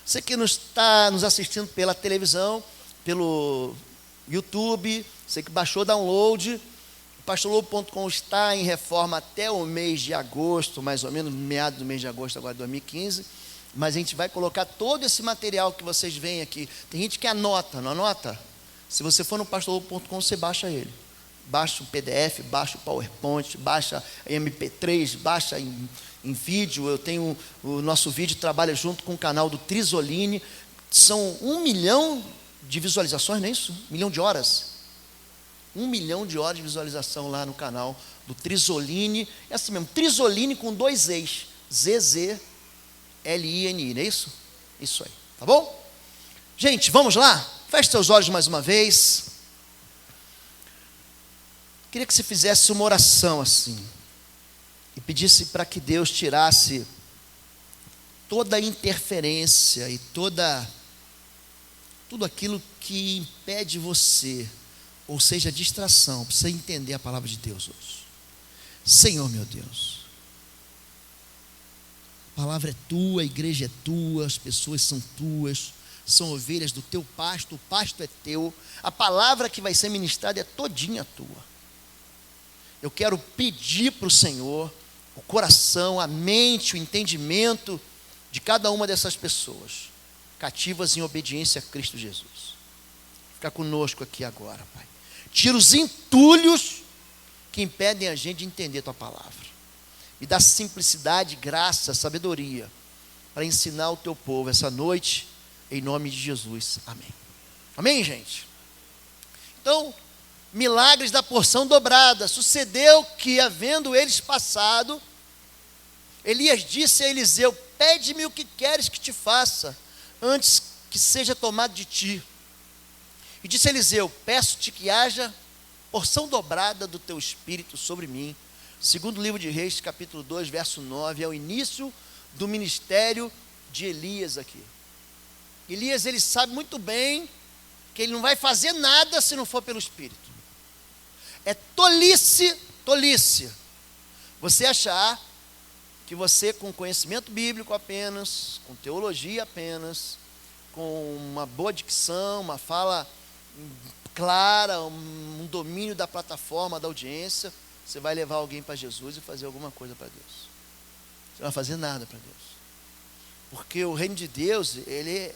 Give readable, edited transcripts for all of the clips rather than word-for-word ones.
Você que está nos assistindo pela televisão, pelo YouTube, você que baixou download, o pastorlobo.com está em reforma até o mês de agosto, mais ou menos, meados do mês de agosto agora de 2015, mas a gente vai colocar todo esse material que vocês veem aqui. Tem gente que anota, não anota? Se você for no pastorlobo.com, você baixa ele. Baixa o PDF, baixa o PowerPoint, baixa MP3, baixa em vídeo. Eu tenho, o nosso vídeo trabalha junto com o canal do Trisoline. São 1 milhão de visualizações, não é isso? 1 milhão de horas. 1 milhão de horas de visualização lá no canal do Trisoline. É assim mesmo, Trisoline com 2 E's. ZZLINI, não é isso? Isso aí, tá bom? Gente, vamos lá? Feche seus olhos mais uma vez. Queria que você fizesse uma oração assim. E pedisse para que Deus tirasse toda a interferência e tudo aquilo que impede você, ou seja, distração, para você entender a palavra de Deus hoje. Senhor meu Deus, a palavra é tua, a igreja é tua, as pessoas são tuas, são ovelhas do teu pasto, o pasto é teu, a palavra que vai ser ministrada é todinha tua. Eu quero pedir para o Senhor o coração, a mente, o entendimento de cada uma dessas pessoas, cativas em obediência a Cristo Jesus. Fica conosco aqui agora, Pai. Tira os entulhos que impedem a gente de entender a tua palavra. Me dá simplicidade, graça, sabedoria para ensinar o teu povo essa noite, em nome de Jesus. Amém. Amém, gente? Então, milagres da porção dobrada. Sucedeu que, havendo eles passado, Elias disse a Eliseu: pede-me o que queres que te faça, antes que seja tomado de ti. E disse Eliseu: peço-te que haja porção dobrada do teu espírito sobre mim. Segundo o livro de Reis, capítulo 2, verso 9, é o início do ministério de Elias aqui. Elias, ele sabe muito bem que ele não vai fazer nada se não for pelo Espírito. É tolice você achar que você, com conhecimento bíblico apenas, com teologia apenas, com uma boa dicção, uma fala clara, um domínio da plataforma, da audiência, você vai levar alguém para Jesus e fazer alguma coisa para Deus. Você não vai fazer nada para Deus. Porque o reino de Deus, ele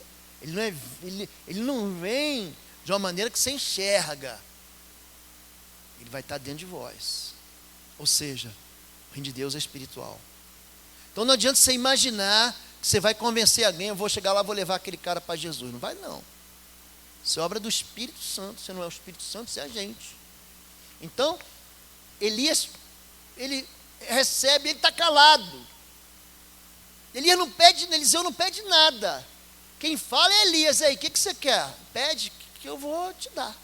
não vem de uma maneira que você enxerga. Ele vai estar dentro de vós. Ou seja, o reino de Deus é espiritual. Então não adianta você imaginar que você vai convencer alguém: eu vou chegar lá, vou levar aquele cara para Jesus. Não vai não. Isso é obra do Espírito Santo. Você não é o Espírito Santo, você é a gente. Então, Elias, ele recebe, ele está calado. Eliseu não pede nada. Quem fala é Elias. Aí, o que você quer? Pede que eu vou te dar.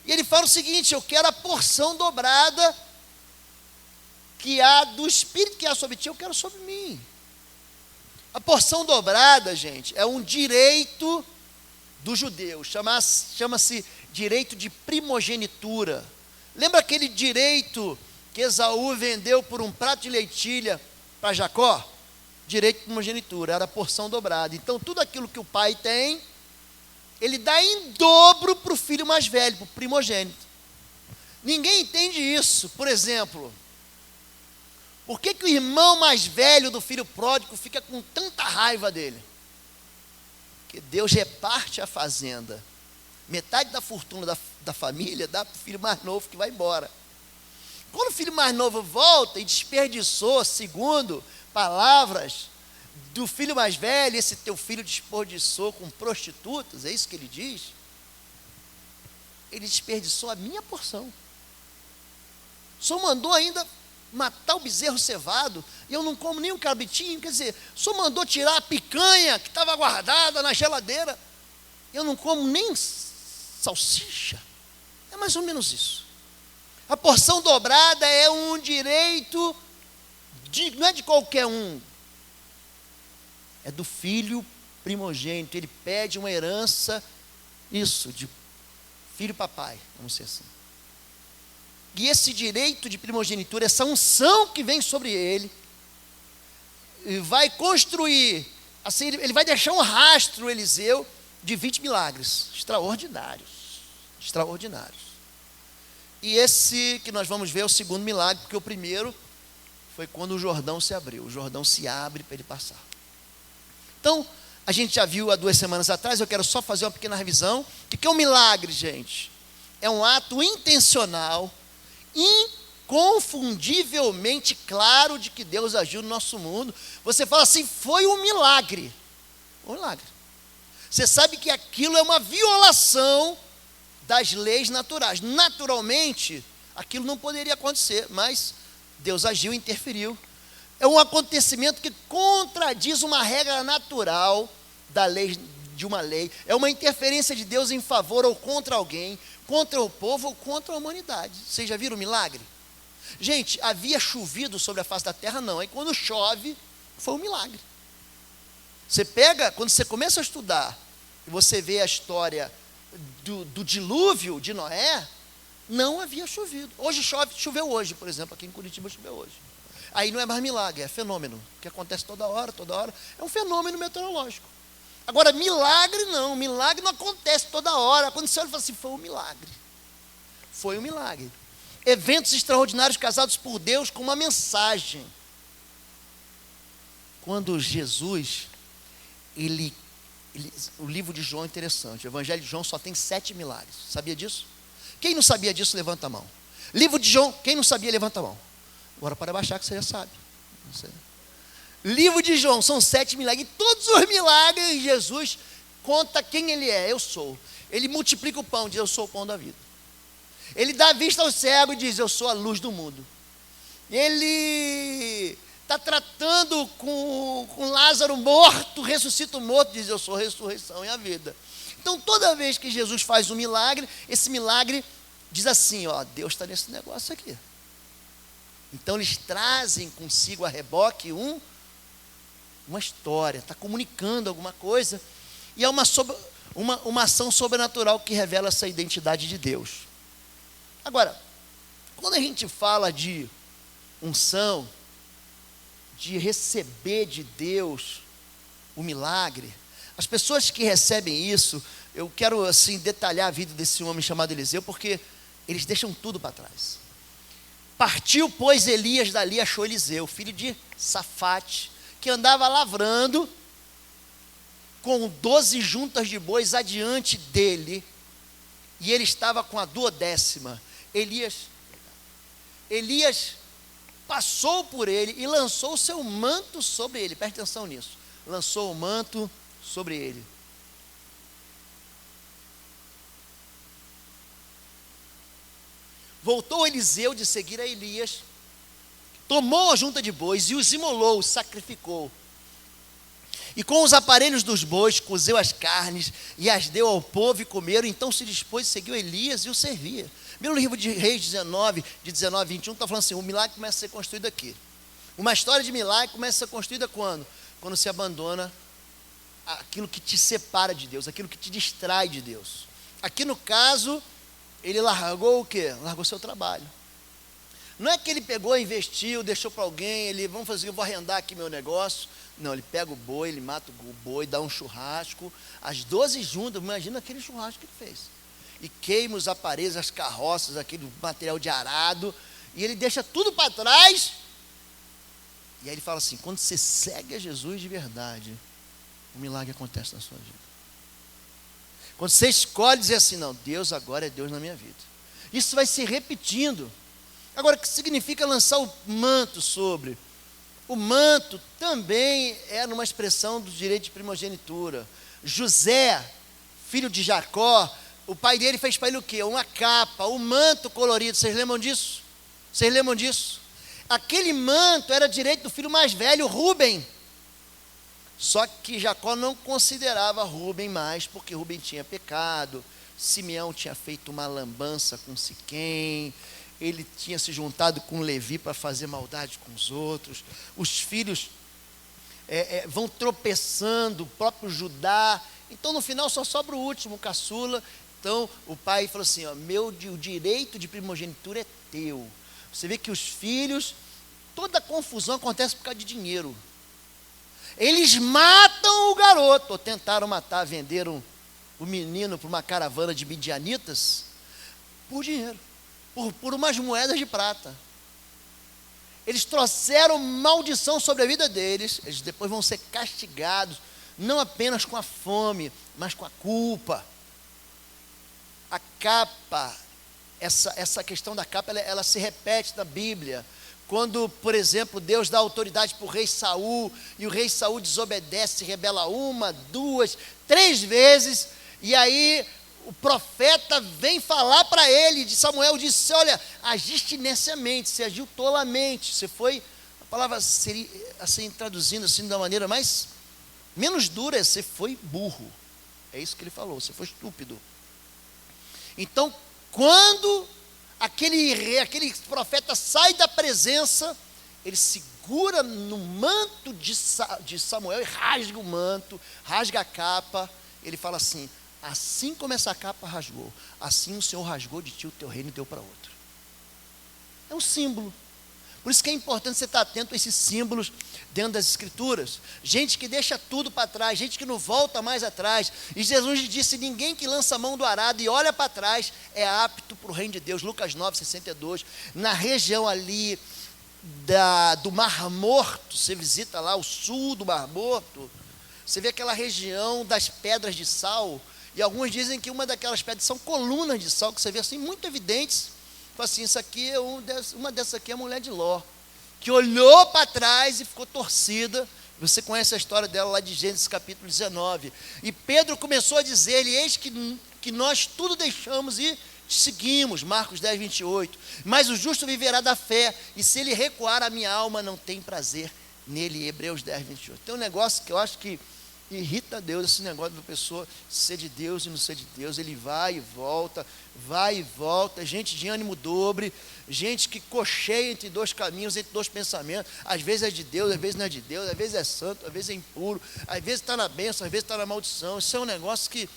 E ele fala o seguinte: eu quero a porção dobrada que há do Espírito que há sobre ti, eu quero sobre mim. A porção dobrada, gente, é um direito do judeu, chama-se direito de primogenitura. Lembra aquele direito que Esaú vendeu por um prato de lentilha para Jacó? Direito de primogenitura, era a porção dobrada. Então tudo aquilo que o pai tem, ele dá em dobro para o filho mais velho, para o primogênito. Ninguém entende isso. Por exemplo, por que o irmão mais velho do filho pródigo fica com tanta raiva dele? Porque Deus reparte a fazenda. Metade da fortuna da família dá para o filho mais novo que vai embora. Quando o filho mais novo volta e desperdiçou, segundo palavras do filho mais velho, esse teu filho desperdiçou com prostitutas, é isso que ele diz? Ele desperdiçou a minha porção. Só mandou ainda matar o bezerro cevado, e eu não como nem um cabritinho, quer dizer, só mandou tirar a picanha que estava guardada na geladeira, eu não como nem salsicha. É mais ou menos isso. A porção dobrada é um direito, não é de qualquer um, é do filho primogênito. Ele pede uma herança, isso, de filho papai, vamos dizer assim. E esse direito de primogenitura, essa unção que vem sobre ele, vai construir assim, ele vai deixar um rastro, Eliseu, de 20 milagres extraordinários. Extraordinários. E esse que nós vamos ver é o segundo milagre, porque o primeiro foi quando o Jordão se abriu. O Jordão se abre para ele passar. Então, a gente já viu há 2 semanas atrás, eu quero só fazer uma pequena revisão. O que é um milagre, gente? É um ato intencional, inconfundivelmente claro de que Deus agiu no nosso mundo. Você fala assim, foi um milagre. Um milagre. Você sabe que aquilo é uma violação das leis naturais. Naturalmente, aquilo não poderia acontecer, mas Deus agiu, interferiu. É um acontecimento que contradiz uma regra natural da lei, de uma lei. É uma interferência de Deus em favor ou contra alguém, contra o povo ou contra a humanidade. Vocês já viram o milagre? Gente, havia chovido sobre a face da terra? Não. Aí quando chove, foi um milagre. Você pega, quando você começa a estudar, e você vê a história do dilúvio de Noé, não havia chovido. Hoje choveu hoje, por exemplo, aqui em Curitiba choveu hoje. Aí não é mais milagre, é fenômeno, que acontece toda hora, é um fenômeno meteorológico. Agora, milagre não acontece toda hora. Quando você olha e fala assim, foi um milagre. Foi um milagre. Eventos extraordinários causados por Deus com uma mensagem. Quando Jesus, o livro de João é interessante, o Evangelho de João só tem 7 milagres, sabia disso? Quem não sabia disso, levanta a mão. Livro de João, quem não sabia, levanta a mão. Agora para baixar que você já sabe. Livro de João, são 7 milagres, e todos os milagres, Jesus conta quem ele é, eu sou. Ele multiplica o pão, diz, eu sou o pão da vida. Ele dá vista ao cego e diz, eu sou a luz do mundo. Ele está tratando com Lázaro morto, ressuscita o morto, diz, eu sou a ressurreição e a vida. Então, toda vez que Jesus faz um milagre, esse milagre diz assim, ó, Deus está nesse negócio aqui. Então, eles trazem consigo a reboque uma história, está comunicando alguma coisa, e é uma ação sobrenatural que revela essa identidade de Deus. Agora, quando a gente fala de unção, de receber de Deus o milagre, as pessoas que recebem isso, eu quero assim detalhar a vida desse homem chamado Eliseu, porque eles deixam tudo para trás. Partiu, pois, Elias dali, achou Eliseu, filho de Safate, que andava lavrando com 12 juntas de bois adiante dele, e ele estava com a 12ª. Elias passou por ele e lançou o seu manto sobre ele. Preste atenção nisso. Lançou o manto sobre ele. Voltou Eliseu de seguir a Elias, tomou a junta de bois e os imolou, os sacrificou. E com os aparelhos dos bois, cozeu as carnes e as deu ao povo e comeram. Então se dispôs e seguiu Elias e o servia. No livro de Reis 19, de 19 a 21, está falando assim, o milagre começa a ser construído aqui. Uma história de milagre começa a ser construída quando? Quando se abandona aquilo que te separa de Deus, aquilo que te distrai de Deus. Aqui no caso, ele largou o quê? Largou seu trabalho. Não é que ele pegou, investiu, deixou para alguém, vamos fazer, eu vou arrendar aqui meu negócio. Não, ele pega o boi, ele mata o boi, dá um churrasco, as 12 juntas, imagina aquele churrasco que ele fez. E queima os aparelhos, as carroças, aquele material de arado, e ele deixa tudo para trás. E aí ele fala assim, quando você segue a Jesus de verdade, um milagre acontece na sua vida. Quando você escolhe dizer assim, não, Deus agora é Deus na minha vida. Isso vai se repetindo. Agora, o que significa lançar o manto sobre? O manto também é numa expressão do direito de primogenitura. José, filho de Jacó, o pai dele fez para ele o quê? Uma capa, um manto colorido. Vocês lembram disso? Vocês lembram disso? Aquele manto era direito do filho mais velho, Rúben. Só que Jacó não considerava Rúben mais, porque Rúben tinha pecado, Simeão tinha feito uma lambança com Siquém, ele tinha se juntado com Levi para fazer maldade com os outros, os filhos vão tropeçando, o próprio Judá, então no final só sobra o último, o caçula. Então o pai falou assim, ó, o direito de primogenitura é teu. Você vê que os filhos, toda a confusão acontece por causa de dinheiro. Eles matam o garoto, ou tentaram matar, venderam o menino para uma caravana de midianitas por dinheiro, por umas moedas de prata. Eles trouxeram maldição sobre a vida deles, eles depois vão ser castigados, não apenas com a fome, mas com a culpa. A capa, essa questão da capa, ela se repete na Bíblia. Quando, por exemplo, Deus dá autoridade para o rei Saul, e o rei Saul desobedece, se rebela 1, 2, 3 vezes, e aí o profeta vem falar para ele, de Samuel, disse: olha, agiste neciamente, você agiu tolamente, você foi, a palavra seria, assim, traduzindo assim da maneira menos dura, você foi burro. É isso que ele falou, você foi estúpido. Então, quando aquele profeta sai da presença, ele segura no manto de Samuel e rasga o manto, rasga a capa. Ele fala assim: assim como essa capa rasgou, assim o Senhor rasgou de ti o teu reino e deu para outro. É um símbolo. Por isso que é importante você estar atento a esses símbolos dentro das Escrituras. Gente que deixa tudo para trás, gente que não volta mais atrás. E Jesus disse: ninguém que lança a mão do arado e olha para trás é apto para o reino de Deus. Lucas 9:62. Na região ali do Mar Morto, você visita lá o sul do Mar Morto, você vê aquela região das pedras de sal. E alguns dizem que uma daquelas pedras são colunas de sal, que você vê assim, muito evidentes. Fala assim: isso aqui é uma dessas aqui é a mulher de Ló, que olhou para trás e ficou torcida. Você conhece a história dela lá de Gênesis capítulo 19. E Pedro começou a dizer: eis que nós tudo deixamos e te seguimos, Marcos 10:28. Mas o justo viverá da fé, e se ele recuar, a minha alma não tem prazer nele. Hebreus 10:28. Tem um negócio que eu acho que irrita a Deus, esse negócio da pessoa ser de Deus e não ser de Deus. Ele vai e volta, gente de ânimo dobre, gente que cocheia entre dois caminhos, entre dois pensamentos. Às vezes é de Deus, às vezes não é de Deus, às vezes é santo, às vezes é impuro, às vezes está na bênção, às vezes está na maldição. Isso é um negócio que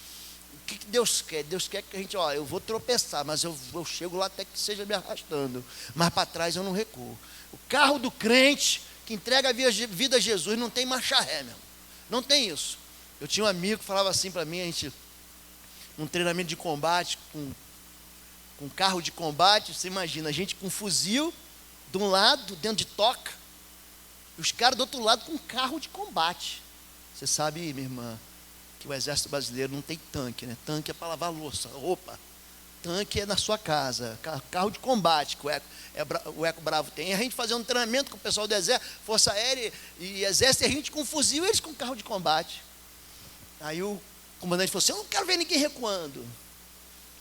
Deus quer? Deus quer que a gente, eu vou tropeçar, mas eu chego lá até que seja me arrastando, mas para trás eu não recuo. O carro do crente que entrega a vida a Jesus não tem marcha ré, meu. Não tem isso. Eu tinha um amigo que falava assim para mim, a gente, num treinamento de combate, com carro de combate, você imagina, a gente com fuzil, de um lado, dentro de toca, e os caras do outro lado com carro de combate. Você sabe, minha irmã, que o exército brasileiro não tem tanque, né? Tanque é para lavar louça, roupa. Tanque é na sua casa, carro de combate, que o Eco Bravo tem. E a gente fazia um treinamento com o pessoal do Exército, Força Aérea e Exército, e a gente com fuzil, eles com carro de combate. Aí o comandante falou assim: eu não quero ver ninguém recuando.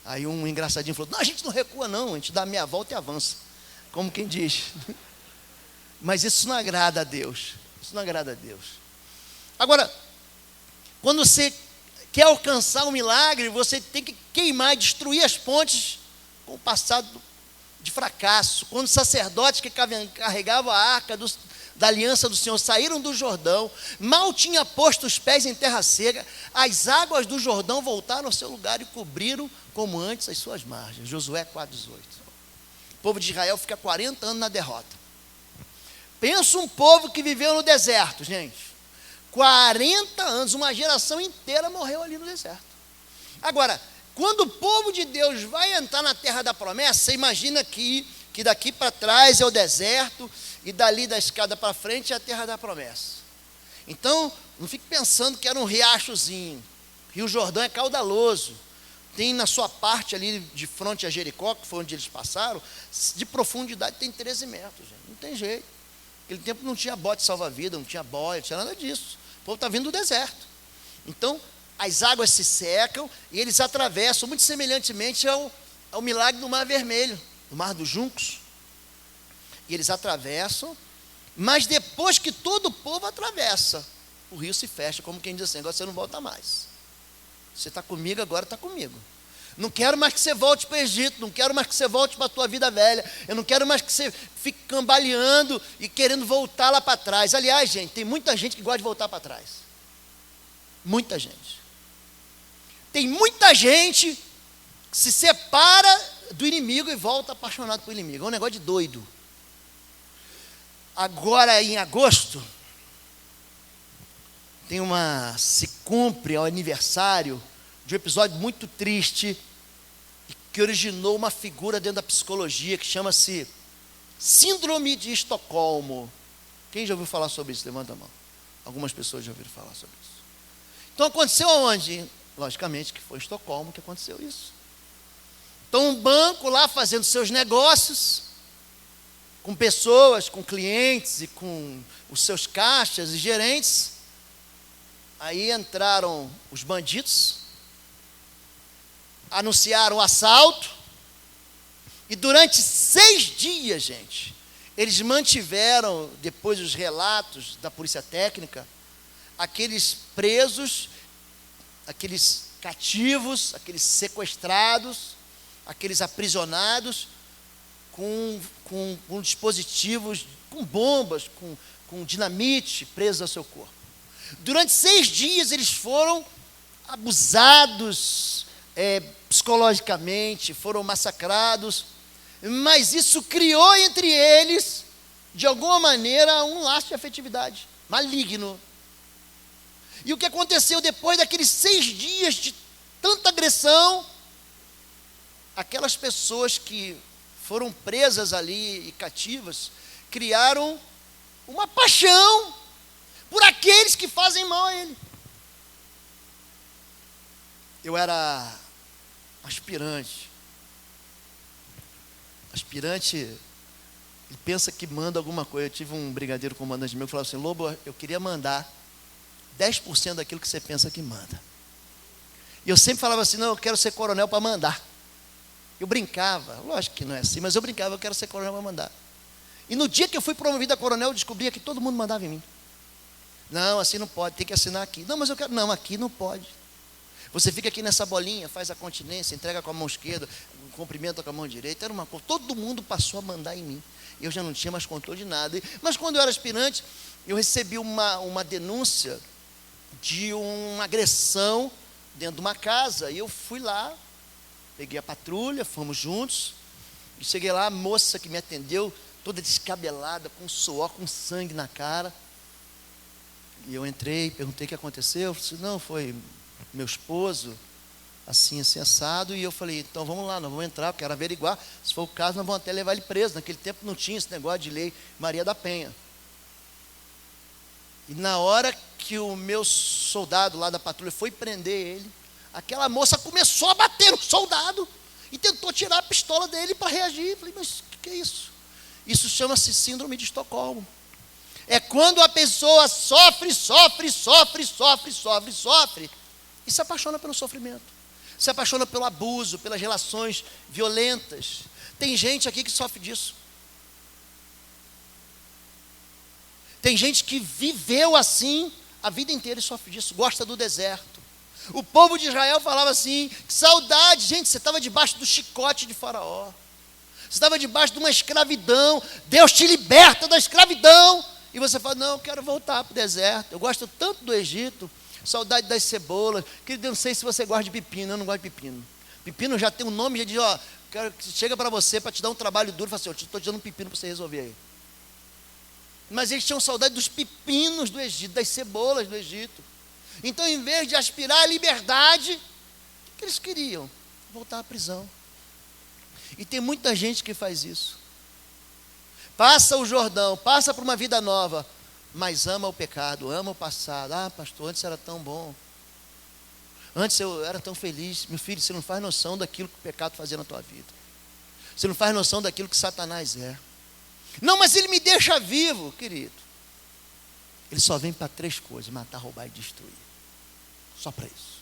Aí um engraçadinho falou: não, a gente não recua não, a gente dá meia volta e avança. Como quem diz. Mas isso não agrada a Deus. Isso não agrada a Deus. Agora, quando você quer alcançar um milagre, você tem que queimar, destruir as pontes com o passado de fracasso. Quando os sacerdotes que carregavam a arca da aliança do Senhor saíram do Jordão, mal tinha posto os pés em terra seca, as águas do Jordão voltaram ao seu lugar e cobriram como antes as suas margens. Josué 4:18. O povo de Israel fica 40 anos na derrota. Pensa um povo que viveu no deserto, gente. 40 anos, uma geração inteira morreu ali no deserto. Agora, quando o povo de Deus vai entrar na terra da promessa, você imagina que daqui para trás é o deserto, e dali da escada para frente é a terra da promessa. Então, não fique pensando que era um riachozinho. Rio Jordão é caudaloso. Tem na sua parte ali de frente a Jericó, que foi onde eles passaram, de profundidade tem 13 metros. Gente. Não tem jeito. Naquele tempo não tinha bote salva-vida, não tinha boia, não tinha nada disso. O povo está vindo do deserto. Então, as águas se secam e eles atravessam, muito semelhantemente ao milagre do Mar Vermelho, do Mar dos Juncos. E eles atravessam, mas depois que todo o povo atravessa, o rio se fecha, como quem diz assim: agora você não volta mais. Você está comigo, agora está comigo. Não quero mais que você volte para o Egito, não quero mais que você volte para a tua vida velha, eu não quero mais que você fique cambaleando e querendo voltar lá para trás. Aliás, gente, tem muita gente que gosta de voltar para trás. Muita gente. Tem muita gente que se separa do inimigo e volta apaixonado pelo inimigo. É um negócio de doido. Agora, em agosto, se cumpre ao aniversário de um episódio muito triste que originou uma figura dentro da psicologia que chama-se Síndrome de Estocolmo. Quem já ouviu falar sobre isso? Levanta a mão. Algumas pessoas já ouviram falar sobre isso. Então aconteceu aonde? Logicamente que foi em Estocolmo que aconteceu isso. Então um banco lá fazendo seus negócios, com pessoas, com clientes e com os seus caixas e gerentes. Aí entraram os bandidos, anunciaram o assalto, e durante 6 dias, gente, eles mantiveram, depois dos relatos da polícia técnica, aqueles presos, aqueles cativos, aqueles sequestrados, aqueles aprisionados, com dispositivos, com bombas, com dinamite presos ao seu corpo. Durante 6 dias eles foram abusados psicologicamente, foram massacrados, mas isso criou entre eles, de alguma maneira, um laço de afetividade maligno. E o que aconteceu depois daqueles 6 dias de tanta agressão? Aquelas pessoas que foram presas ali e cativas, criaram uma paixão por aqueles que fazem mal a ele. Eu era aspirante. Aspirante, ele pensa que manda alguma coisa. Eu tive um brigadeiro comandante meu que falava assim: Lobo, eu queria mandar 10% daquilo que você pensa que manda. E eu sempre falava assim: não, eu quero ser coronel para mandar. Eu brincava, lógico que não é assim, mas eu brincava, eu quero ser coronel para mandar. E no dia que eu fui promovido a coronel, eu descobria que todo mundo mandava em mim. Não, assim não pode, tem que assinar aqui. Não, mas eu quero, não, aqui não pode. Você fica aqui nessa bolinha, faz a continência, entrega com a mão esquerda, cumprimenta com a mão direita, era uma coisa. Todo mundo passou a mandar em mim. Eu já não tinha mais controle de nada. Mas quando eu era aspirante, eu recebi uma denúncia de uma agressão dentro de uma casa, e eu fui lá, peguei a patrulha, fomos juntos, e cheguei lá, a moça que me atendeu, toda descabelada, com suor, com sangue na cara, e eu entrei, perguntei o que aconteceu, eu disse: não, foi meu esposo, assim, assado, e eu falei: então vamos lá, nós vamos entrar, eu quero averiguar, se for o caso, nós vamos até levar ele preso. Naquele tempo não tinha esse negócio de lei Maria da Penha. E na hora que o meu soldado lá da patrulha foi prender ele, aquela moça começou a bater no soldado e tentou tirar a pistola dele para reagir. Eu falei: mas o que é isso? Isso chama-se síndrome de Estocolmo. É quando a pessoa sofre e se apaixona pelo sofrimento, se apaixona pelo abuso, pelas relações violentas. Tem gente aqui que sofre disso. Tem gente que viveu assim a vida inteira e sofre disso, gosta do deserto. O povo de Israel falava assim: que saudade, gente, você estava debaixo do chicote de Faraó, você estava debaixo de uma escravidão, Deus te liberta da escravidão, e você fala: não, eu quero voltar para o deserto, eu gosto tanto do Egito, saudade das cebolas, que eu não sei se você gosta de pepino, eu não gosto de pepino. Pepino já tem um nome, já diz: ó, chega para você para te dar um trabalho duro, fala assim: eu estou te dando um pepino para você resolver aí. Mas eles tinham saudade dos pepinos do Egito, das cebolas do Egito. Então, em vez de aspirar à liberdade, o que eles queriam? Voltar à prisão. E tem muita gente que faz isso. Passa o Jordão, passa por uma vida nova, mas ama o pecado, ama o passado. Ah, pastor, antes era tão bom. Antes eu era tão feliz. Meu filho, você não faz noção daquilo que o pecado fazia na tua vida. Você não faz noção daquilo que Satanás é. Não, mas ele me deixa vivo, querido. Ele só vem para 3 coisas: matar, roubar e destruir. Só para isso.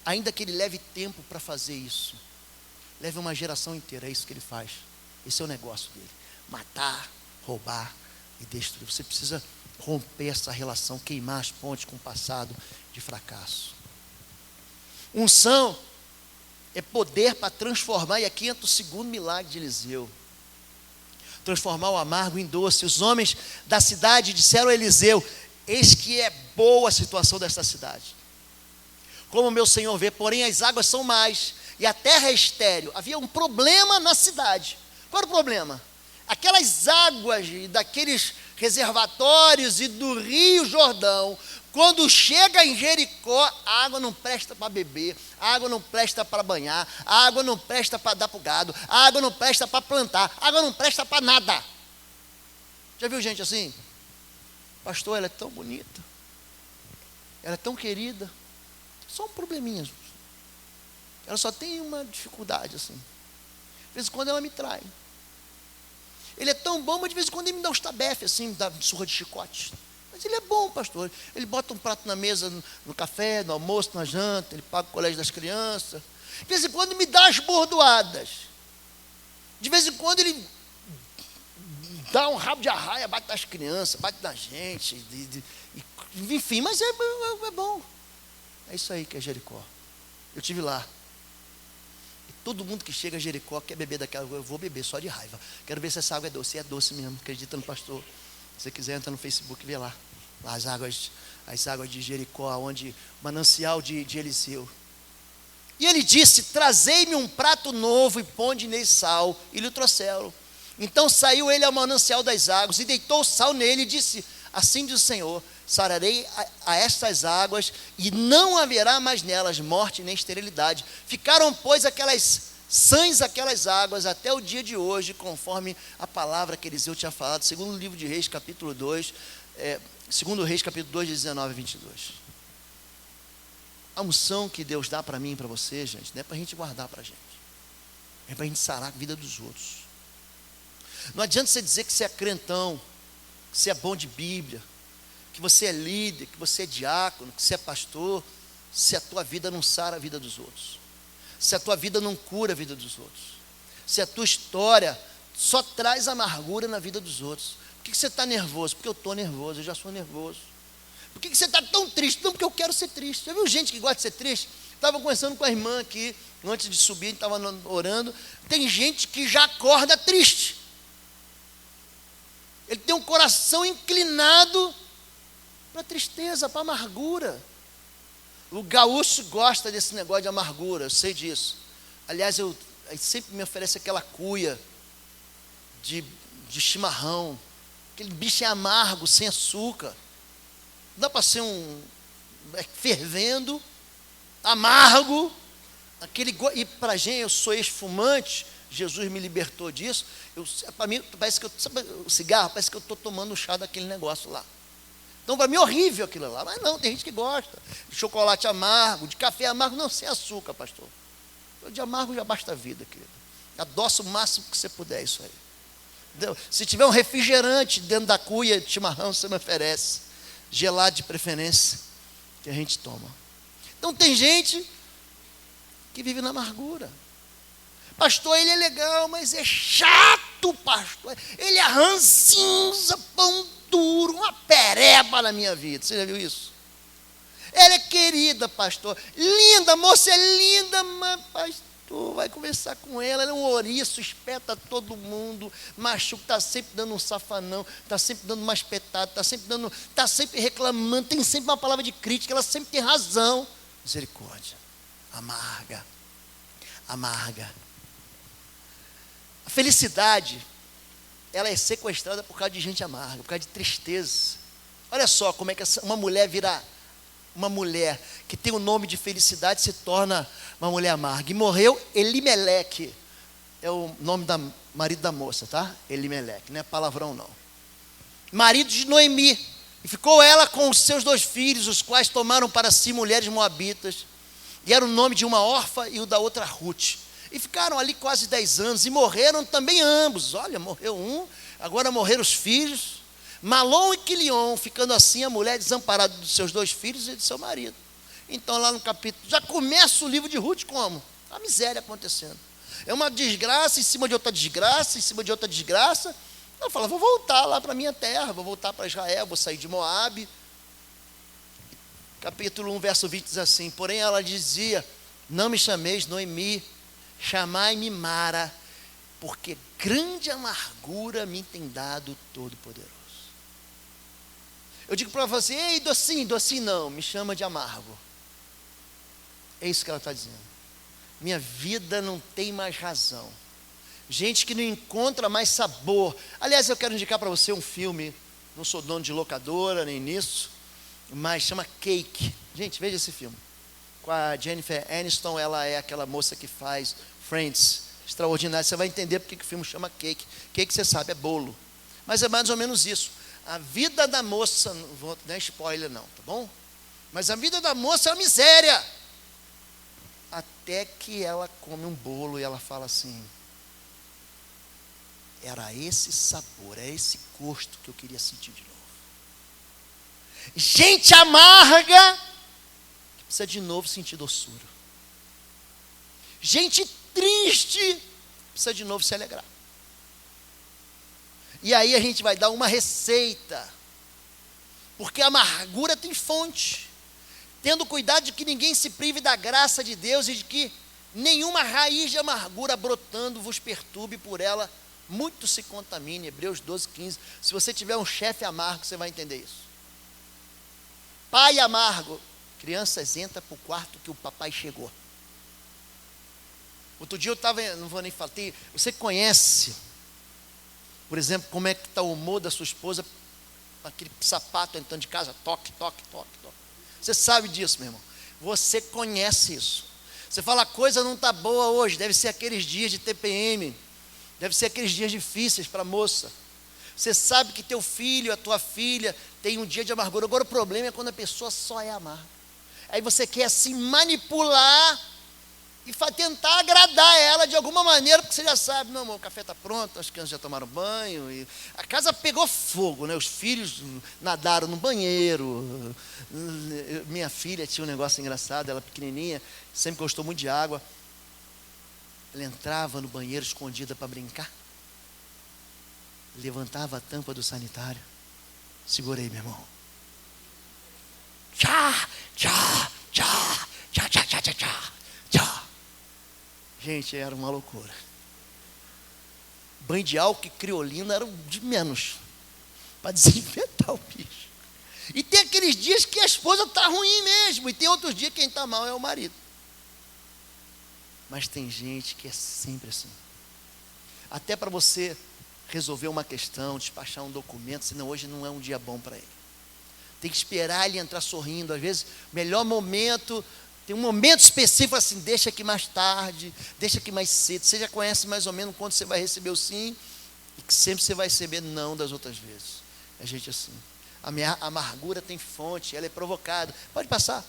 Ainda que ele leve tempo para fazer isso, leve uma geração inteira, é isso que ele faz. Esse é o negócio dele: matar, roubar e destruir. Você precisa romper essa relação, queimar as pontes com o passado de fracasso. Unção é poder para transformar, e aqui entra o segundo milagre de Eliseu: transformar o amargo em doce. Os homens da cidade disseram a Eliseu: eis que é boa a situação desta cidade, como meu senhor vê, porém as águas são mais, e a terra é estéril. Havia um problema na cidade. Qual era o problema? aquelas águas daqueles reservatórios e do Rio Jordão, quando chega em Jericó, a água não presta para beber, a água não presta para banhar, a água não presta para dar para o gado, a água não presta para plantar, a água não presta para nada. Já viu gente assim? Pastor, ela é tão bonita, ela é tão querida, só um probleminha. Ela só tem uma dificuldade assim. De vez em quando ela me trai. Ele é tão bom, mas de vez em quando ele me dá uns tabefes assim, me dá surra de chicote. Mas ele é bom, pastor. Ele bota um prato na mesa, no café, no almoço, na janta, ele paga o colégio das crianças. De vez em quando ele me dá as bordoadas. De vez em quando ele dá um rabo de arraia, bate nas crianças, bate na gente. Enfim, mas é bom. É isso aí que é Jericó. Eu estive lá. E todo mundo que chega a Jericó quer beber daquela água. Eu vou beber só de raiva. Quero ver se essa água é doce. E é doce mesmo, acredita no pastor. Se você quiser, entra no Facebook e vê lá. As águas de Jericó, onde manancial de Eliseu. E ele disse: trazei-me um prato novo e ponde nele sal. E lhe trouxeram. Então saiu ele ao manancial das águas e deitou o sal nele e disse: assim diz o Senhor, sararei a estas águas e não haverá mais nelas morte nem esterilidade. Ficaram, pois, sãs aquelas águas até o dia de hoje, conforme a palavra que Eliseu tinha falado, segundo o livro de Reis, capítulo 2, segundo Reis, capítulo 2, de 19 a 22. A unção que Deus dá para mim e para você, gente, não é para a gente guardar para a gente, é para a gente sarar a vida dos outros. Não adianta você dizer que você é crentão, que você é bom de Bíblia, que você é líder, que você é diácono, que você é pastor, se a tua vida não sara a vida dos outros, se a tua vida não cura a vida dos outros, se a tua história só traz amargura na vida dos outros. Por que você está nervoso? Porque eu estou nervoso, eu já sou nervoso. Por que você está tão triste? Não, porque eu quero ser triste. Já viu gente que gosta de ser triste? Estava conversando com a irmã aqui, antes de subir, a gente estava orando. Tem gente que já acorda triste. Ele tem um coração inclinado para a tristeza, para a amargura. O gaúcho gosta desse negócio de amargura, eu sei disso. Aliás, ele sempre me oferece aquela cuia de chimarrão. Aquele bicho é amargo, sem açúcar. Não dá para ser fervendo, amargo. E para a gente, eu sou ex-fumante, Jesus me libertou disso. Para mim, parece que o cigarro, parece que eu estou tomando o chá daquele negócio lá. Então, para mim é horrível aquilo lá. Mas não, tem gente que gosta. De chocolate amargo, de café amargo, não, sem açúcar, pastor. De amargo já basta a vida, querido. Adoça o máximo que você puder isso aí. Entendeu? Se tiver um refrigerante dentro da cuia de chimarrão, você me oferece. Gelado de preferência, que a gente toma. Então, tem gente que vive na amargura. Pastor, ele é legal, mas é chato, pastor. Ele é ranzinza, pão duro, uma pereba na minha vida. Você já viu isso? Ela é querida, pastor. Linda, moça é linda, mas pastor, vai conversar com ela. Ela é um ouriço, espeta todo mundo. Machuca, está sempre dando um safanão, está sempre dando uma espetada, está sempre reclamando, tem sempre uma palavra de crítica, ela sempre tem razão. Misericórdia. Amarga. A felicidade, ela é sequestrada por causa de gente amarga, por causa de tristeza. Olha só como é que uma mulher que tem o nome de felicidade se torna uma mulher amarga. E morreu Elimeleque, é o nome do marido da moça, tá? Elimeleque, não é palavrão não. Marido de Noemi, e ficou ela com os seus 2 filhos, os quais tomaram para si mulheres moabitas, e era o nome de uma órfã e o da outra Ruth. E ficaram ali quase 10 anos, e morreram também ambos. Olha, morreu um, agora morreram os filhos. Malom e Quilion, ficando assim a mulher desamparada dos seus 2 filhos e de seu marido. Então lá no capítulo, já começa o livro de Ruth como? A miséria acontecendo. É uma desgraça em cima de outra desgraça, em cima de outra desgraça. Ela fala, vou voltar lá para a minha terra, vou voltar para Israel, vou sair de Moabe. Capítulo 1, verso 20 diz assim, porém ela dizia, não me chameis Noemi, chamai-me Mara, porque grande amargura me tem dado o Todo-Poderoso. Eu digo para você, ei, docinho não, me chama de amargo. É isso que ela está dizendo. Minha vida não tem mais razão. gente que não encontra mais sabor. Aliás, eu quero indicar para você um filme, não sou dono de locadora nem nisso, mas chama Cake. Gente, veja esse filme. Com a Jennifer Aniston, ela é aquela moça que faz Friends, extraordinária. Você vai entender porque que o filme chama Cake. Cake, você sabe, é bolo. Mas é mais ou menos isso. A vida da moça, não vou dar spoiler não, tá bom? Mas a vida da moça é uma miséria. Até que ela come um bolo e ela fala assim: era esse sabor, é esse gosto que eu queria sentir de novo. Gente amarga que precisa de novo sentir doçura. Gente triste precisa de novo se alegrar. E aí a gente vai dar uma receita, porque a amargura tem fonte, tendo cuidado de que ninguém se prive da graça de Deus e de que nenhuma raiz de amargura brotando vos perturbe, por ela muito se contamine. Hebreus 12:15. Se você tiver um chefe amargo, você vai entender isso. Pai amargo, crianças, entra para o quarto que o papai chegou. Outro dia eu estava, não vou nem falar, você conhece, por exemplo, como é que está o humor da sua esposa, aquele sapato entrando de casa, toque, toque, toque, toque. Você sabe disso, meu irmão. Você conhece isso. Você fala, a coisa não está boa hoje, deve ser aqueles dias de TPM, deve ser aqueles dias difíceis para a moça. Você sabe que teu filho, a tua filha, tem um dia de amargura. Agora o problema é quando a pessoa só é amarga. Aí você quer assim manipular e tentar agradar ela de alguma maneira, porque você já sabe, meu amor, o café está pronto, as crianças já tomaram banho, e a casa pegou fogo, né? Os filhos nadaram no banheiro. Minha filha tinha um negócio engraçado, ela pequenininha, sempre gostou muito de água. Ela entrava no banheiro escondida para brincar, levantava a tampa do sanitário, segurei, meu irmão. Tchá, tchá, tchá, tchá, tchá, tchá, tchá, tchá, tchá. Gente, era uma loucura. Banho de álcool e criolina era de menos para desinfetar o bicho. E tem aqueles dias que a esposa está ruim mesmo, e tem outros dias que quem está mal é o marido. Mas tem gente que é sempre assim. Até para você resolver uma questão, despachar um documento, senão hoje não é um dia bom para ele. Tem que esperar ele entrar sorrindo. Às vezes, melhor momento, tem um momento específico assim, deixa aqui mais tarde, deixa aqui mais cedo. Você já conhece mais ou menos quando você vai receber o sim, e que sempre você vai receber não das outras vezes. É gente assim. A amargura tem fonte, ela é provocada. Pode passar.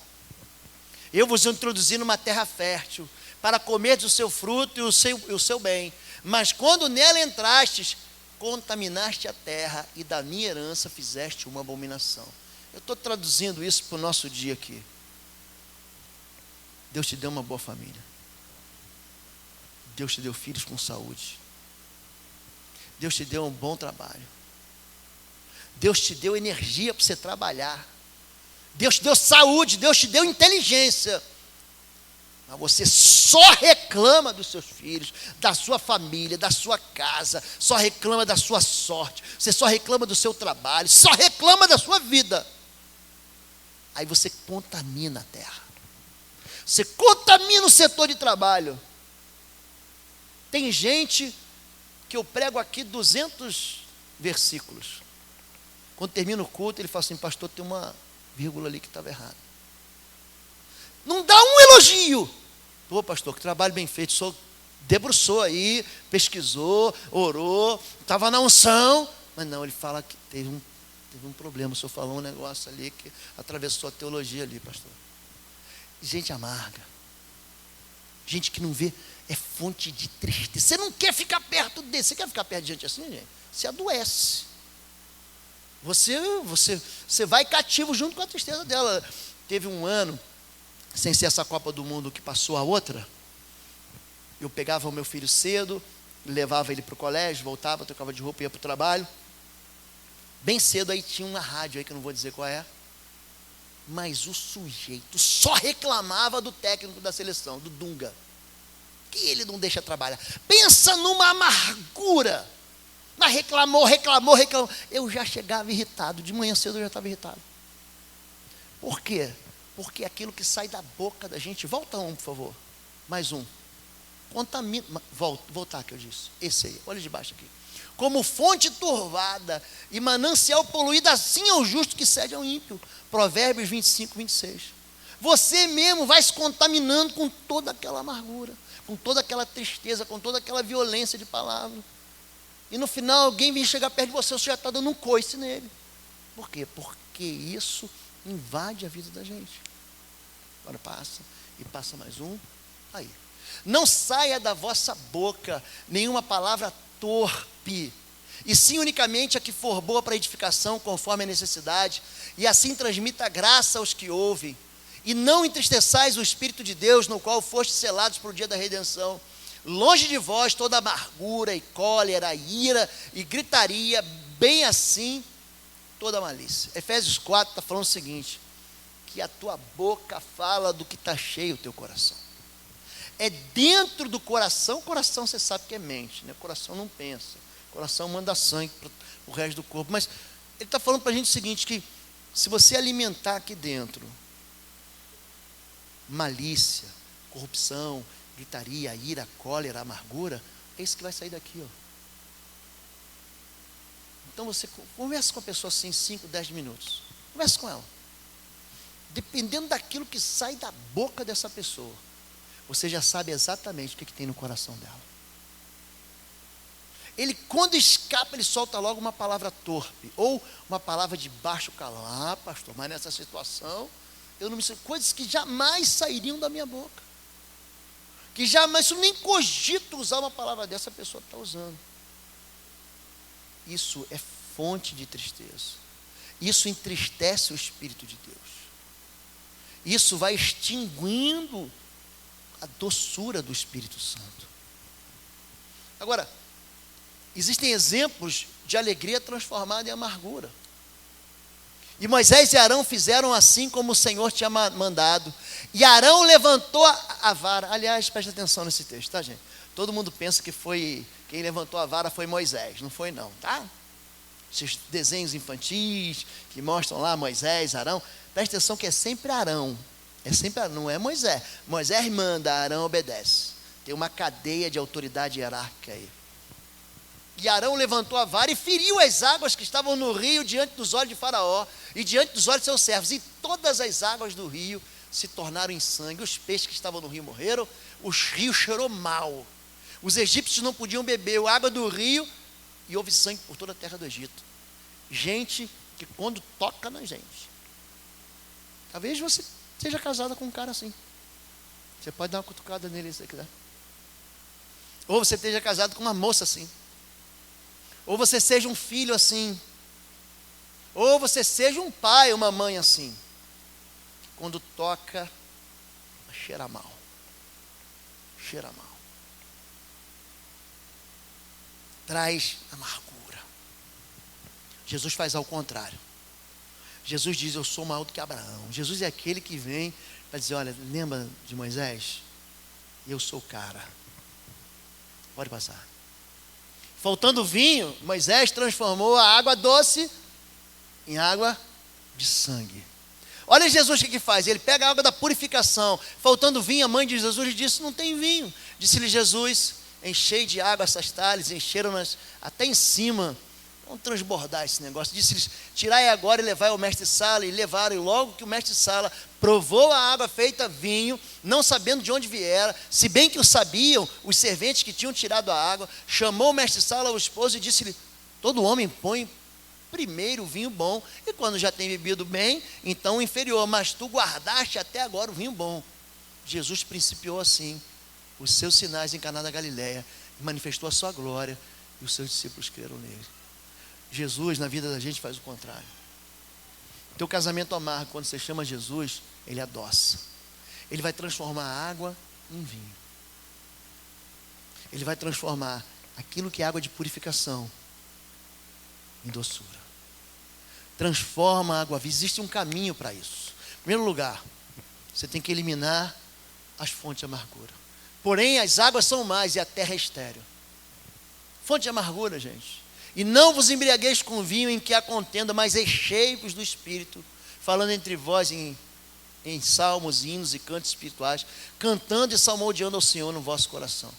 Eu vos introduzi numa terra fértil, para comer do seu fruto e o seu bem. Mas quando nela entrastes, contaminaste a terra, e da minha herança fizeste uma abominação. Eu estou traduzindo isso para o nosso dia aqui. Deus te deu uma boa família. Deus te deu filhos com saúde. Deus te deu um bom trabalho. Deus te deu energia para você trabalhar. Deus te deu saúde, Deus te deu inteligência. Mas você só reclama dos seus filhos, da sua família, da sua casa, só reclama da sua sorte, você só reclama do seu trabalho, só reclama da sua vida. Aí você contamina a terra. Você contamina o setor de trabalho. Tem gente que eu prego aqui 200 versículos. Quando termina o culto, ele fala assim, pastor, tem uma vírgula ali que estava errada. Não dá um elogio. Pô, pastor, que trabalho bem feito. O senhor debruçou aí, pesquisou, orou, estava na unção. Mas não, ele fala que teve um problema. O senhor falou um negócio ali que atravessou a teologia ali, pastor. Gente amarga. Gente que não vê, é fonte de tristeza. Você não quer ficar perto desse. Você quer ficar perto de gente assim, gente? Você adoece. Você vai cativo junto com a tristeza dela. Teve um ano, sem ser essa Copa do Mundo que passou a outra, eu pegava o meu filho cedo, levava ele para o colégio, voltava, trocava de roupa e ia para o trabalho. Bem cedo aí tinha uma rádio aí que eu não vou dizer qual é, mas o sujeito só reclamava do técnico da seleção, do Dunga, que ele não deixa trabalhar. Pensa numa amargura. Mas reclamou. Eu já chegava irritado, de manhã cedo eu já estava irritado. Por quê? Porque aquilo que sai da boca da gente, volta um, por favor, mais um. contamina. Voltar que eu disse. Esse aí, olha de baixo aqui. Como fonte turvada e manancial poluído, assim é o justo que cede ao ímpio. Provérbios 25, 26. Você mesmo vai se contaminando com toda aquela amargura, com toda aquela tristeza, com toda aquela violência de palavra. E no final alguém vem chegar perto de você, você já está dando um coice nele. Por quê? Porque isso invade a vida da gente. Agora passa, e passa mais um. Aí. Não saia da vossa boca nenhuma palavra torpe, e sim unicamente a que for boa para edificação, conforme a necessidade, e assim transmita graça aos que ouvem. E não entristeçais o Espírito de Deus, no qual fostes selados para o dia da redenção. Longe de vós toda amargura e cólera, ira e gritaria, bem assim toda malícia. Efésios 4 está falando o seguinte, que a tua boca fala do que está cheio o teu coração. É dentro do coração, o coração você sabe que é mente, né? O coração não pensa, o coração manda sangue para o resto do corpo. Mas ele está falando para a gente o seguinte, que se você alimentar aqui dentro malícia, corrupção, gritaria, ira, cólera, amargura, é isso que vai sair daqui, ó. Então você conversa com a pessoa assim, 5, 10 minutos. Conversa com ela. Dependendo daquilo que sai da boca dessa pessoa, você já sabe exatamente o que tem no coração dela. Ele, quando escapa, ele solta logo uma palavra torpe, ou uma palavra de baixo calão. Ah, pastor, mas nessa situação, eu não me sei, coisas que jamais sairiam da minha boca. Que jamais, eu nem cogito usar uma palavra dessa, a pessoa está usando. Isso é fonte de tristeza. Isso entristece o Espírito de Deus. Isso vai extinguindo a doçura do Espírito Santo. Agora, existem exemplos de alegria transformada em amargura. E Moisés e Arão fizeram assim como o Senhor tinha mandado. E Arão levantou a vara. Aliás, preste atenção nesse texto, tá, gente? Todo mundo pensa que foi, quem levantou a vara foi Moisés. Não foi não, tá? Esses desenhos infantis que mostram lá Moisés, Arão. Preste atenção que é sempre Arão. É sempre Arão, não é Moisés. Moisés manda, Arão obedece. Tem uma cadeia de autoridade hierárquica aí. E Arão levantou a vara e feriu as águas que estavam no rio diante dos olhos de Faraó e diante dos olhos de seus servos. E todas as águas do rio se tornaram em sangue. Os peixes que estavam no rio morreram, o rio cheirou mal. Os egípcios não podiam beber a água do rio e houve sangue por toda a terra do Egito. Gente que quando toca na gente. Talvez você seja casada com um cara assim. Você pode dar uma cutucada nele se você quiser. Ou você esteja casado com uma moça assim. Ou você seja um filho assim. Ou você seja um pai, uma mãe assim. Quando toca, cheira mal. Cheira mal. Traz amargura. Jesus faz ao contrário. Jesus diz, eu sou maior do que Abraão. Jesus é aquele que vem para dizer, olha, lembra de Moisés? Eu sou o cara. Pode passar. Faltando vinho, Moisés transformou a água doce em água de sangue. Olha Jesus o que faz, ele pega a água da purificação. Faltando vinho, a mãe de Jesus disse, não tem vinho. Disse-lhe Jesus, enchei de água essas talhas, encheram-nas até em cima. Vamos transbordar esse negócio. Disse-lhes, tirai agora e levai ao mestre-sala. E levaram, e logo que o mestre-sala provou a água feita vinho, não sabendo de onde viera, se bem que o sabiam, os serventes que tinham tirado a água, chamou o mestre-sala ao esposo e disse-lhe, todo homem põe primeiro o vinho bom, e quando já tem bebido bem, então o inferior, mas tu guardaste até agora o vinho bom. Jesus principiou assim, os seus sinais em Caná da Galileia, e manifestou a sua glória, e os seus discípulos creram nele. Jesus, na vida da gente, faz o contrário. Teu casamento amargo, quando você chama Jesus, ele adoça. Ele vai transformar a água em vinho. Ele vai transformar aquilo que é água de purificação em doçura. Transforma a água viva. Existe um caminho para isso. Em primeiro lugar, você tem que eliminar as fontes de amargura. Porém, as águas são mais e a terra é estéril. Fonte de amargura, gente. E não vos embriagueis com vinho em que há contenda, mas enchei-vos do Espírito, falando entre vós em em salmos, hinos e cantos espirituais, cantando e salmodiando ao Senhor no vosso coração.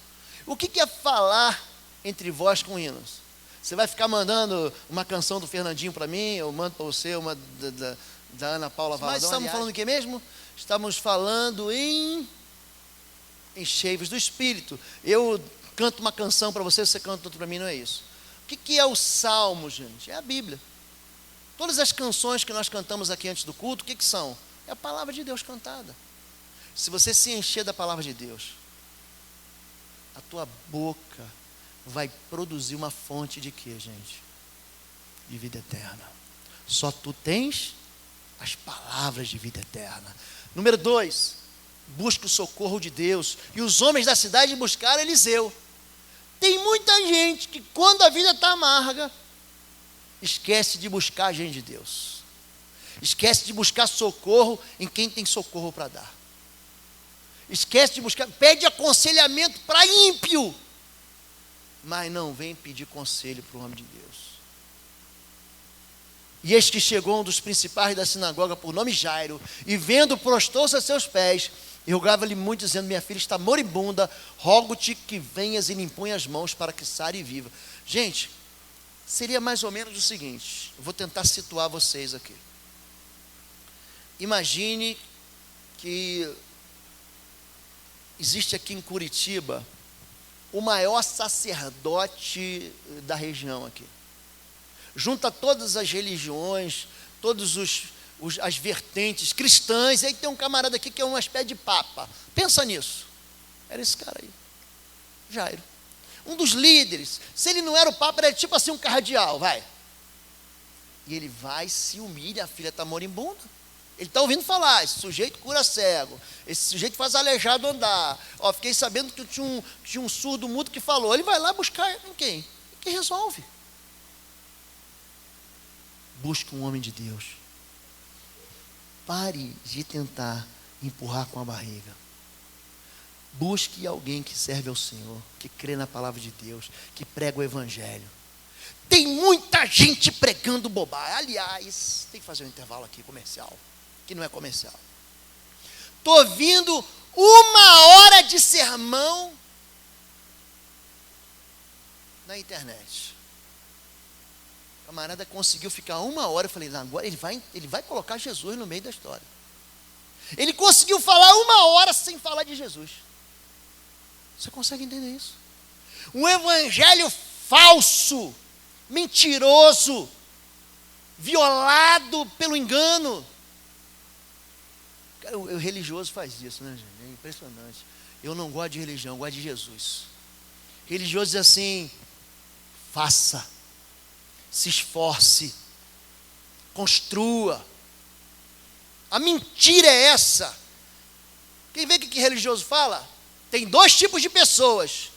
O que é falar entre vós com hinos? Você vai ficar mandando uma canção do Fernandinho para mim, eu mando para você uma da Ana Paula Valadão. Mas estamos falando o que mesmo? Estamos falando em cheios do Espírito. Eu canto uma canção para você, você canta outra para mim, não é isso. O que é o salmo, gente? É a Bíblia. Todas as canções que nós cantamos aqui antes do culto, o que são? É a palavra de Deus cantada. Se você se encher da palavra de Deus, a tua boca vai produzir uma fonte de quê, gente? De vida eterna. Só tu tens as palavras de vida eterna. Número 2, busca o socorro de Deus. E os homens da cidade buscaram Eliseu. Tem muita gente que quando a vida está amarga, esquece de buscar a gente de Deus. Esquece de buscar socorro em quem tem socorro para dar. Esquece de buscar, pede aconselhamento para ímpio, mas não vem pedir conselho para o homem de Deus. E eis que chegou um dos principais da sinagoga, por nome Jairo, e vendo, prostou-se a seus pés, e rogava-lhe muito, dizendo: minha filha está moribunda, rogo-te que venhas e lhe impõe as mãos para que sare e viva. Gente, seria mais ou menos o seguinte, eu vou tentar situar vocês aqui. Imagine que existe aqui em Curitiba o maior sacerdote da região aqui. Junta todas as religiões, todas as vertentes cristãs, e aí tem um camarada aqui que é uma espécie de papa. Pensa nisso. Era esse cara aí, Jairo. Um dos líderes. Se ele não era o papa, era tipo assim um cardeal, vai. E ele vai, se humilha, a filha está moribunda. Ele está ouvindo falar, esse sujeito cura cego, esse sujeito faz aleijado andar. Ó, fiquei sabendo que tinha um surdo mudo que falou. Ele vai lá buscar em quem? Quem resolve. Busque um homem de Deus. Pare de tentar empurrar com a barriga. Busque alguém que serve ao Senhor, que crê na palavra de Deus, que prega o Evangelho. Tem muita gente pregando bobagem. Aliás, tem que fazer um intervalo aqui comercial, que não é comercial. Estou ouvindo 1 hora de sermão na internet. O camarada conseguiu ficar 1 hora. Eu falei: não, agora ele vai colocar Jesus no meio da história. Ele conseguiu falar 1 hora sem falar de Jesus. Você consegue entender isso? Um evangelho falso, mentiroso, violado pelo engano. Cara, o religioso faz isso, né, gente? É impressionante. Eu não gosto de religião, eu gosto de Jesus. Religioso diz assim: faça, se esforce, construa. A mentira é essa. Quem vê o que religioso fala? Tem 2 tipos de pessoas: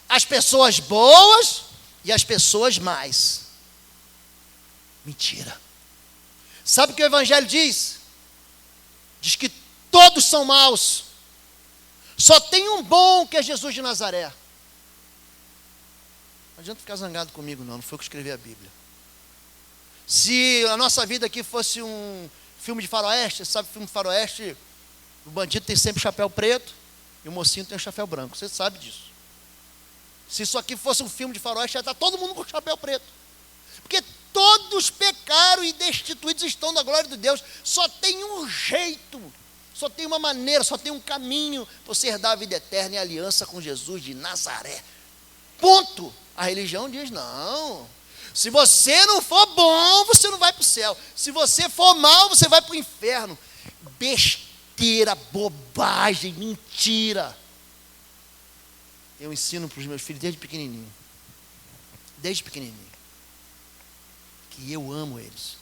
as pessoas boas e as pessoas más. Mentira. Sabe o que o Evangelho diz? Diz que todos são maus. Só tem um bom, que é Jesus de Nazaré. Não adianta ficar zangado comigo, não foi eu que escrevi a Bíblia. Se a nossa vida aqui fosse um filme de faroeste, sabe, filme de faroeste, o bandido tem sempre chapéu preto e o mocinho tem um chapéu branco, você sabe disso. Se isso aqui fosse um filme de faroeste, já está todo mundo com chapéu preto. Porque todos pecaram e destituídos estão da glória de Deus. Só tem um jeito, só tem uma maneira, só tem um caminho para você herdar a vida eterna e a aliança com Jesus de Nazaré. Ponto. A religião diz: não, se você não for bom, você não vai para o céu. Se você for mal, você vai para o inferno. Besteira, bobagem, mentira. Eu ensino para os meus filhos desde pequenininho, que eu amo eles,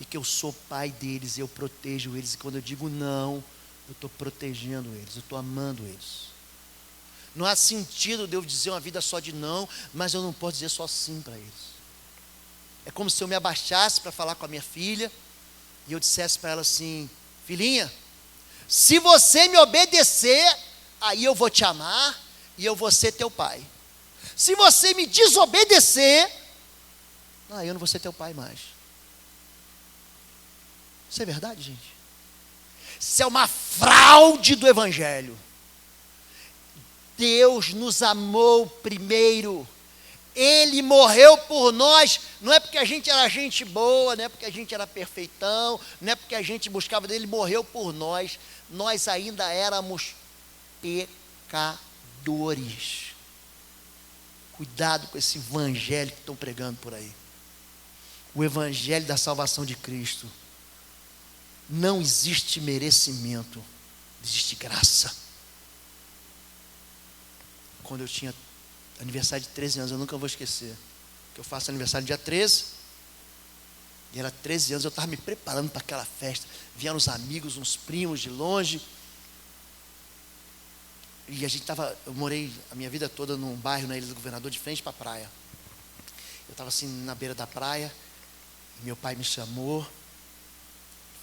e que eu sou pai deles, eu protejo eles, e quando eu digo não, eu estou protegendo eles, eu estou amando eles. Não há sentido de eu dizer uma vida só de não, mas eu não posso dizer só sim para eles. É como se eu me abaixasse para falar com a minha filha, e eu dissesse para ela assim: filhinha, se você me obedecer, aí eu vou te amar, e eu vou ser teu pai. Se você me desobedecer, eu não vou ser teu pai mais. Isso é verdade, gente? Isso é uma fraude do Evangelho. Deus nos amou primeiro. Ele morreu por nós, não é porque a gente era gente boa, não é porque a gente era perfeitão, não é porque a gente buscava dele, ele morreu por nós. Nós ainda éramos pecadores. Cuidado com esse evangelho que estão pregando por aí. O evangelho da salvação de Cristo. Não existe merecimento, existe graça. Quando eu tinha aniversário de 13 anos, eu nunca vou esquecer, que eu faço aniversário dia 13, e era 13 anos, eu estava me preparando para aquela festa, vieram os amigos, uns primos de longe, e eu morei a minha vida toda num bairro na Ilha do Governador, de frente para a praia. Eu estava assim na beira da praia, e meu pai me chamou,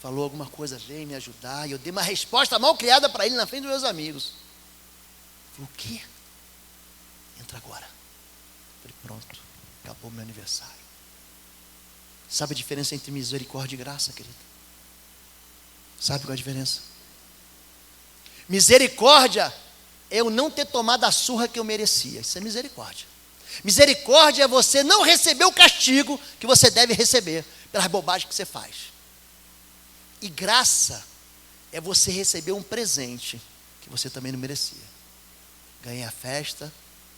falou alguma coisa, vem me ajudar, e eu dei uma resposta mal criada para ele na frente dos meus amigos. Falei, o quê? Entra agora. Falei, pronto, acabou meu aniversário. Sabe a diferença entre misericórdia e graça, querido? Sabe qual é a diferença? Misericórdia é eu não ter tomado a surra que eu merecia. Isso é misericórdia. Misericórdia é você não receber o castigo que você deve receber pelas bobagens que você faz. E graça é você receber um presente que você também não merecia. Ganhei a festa,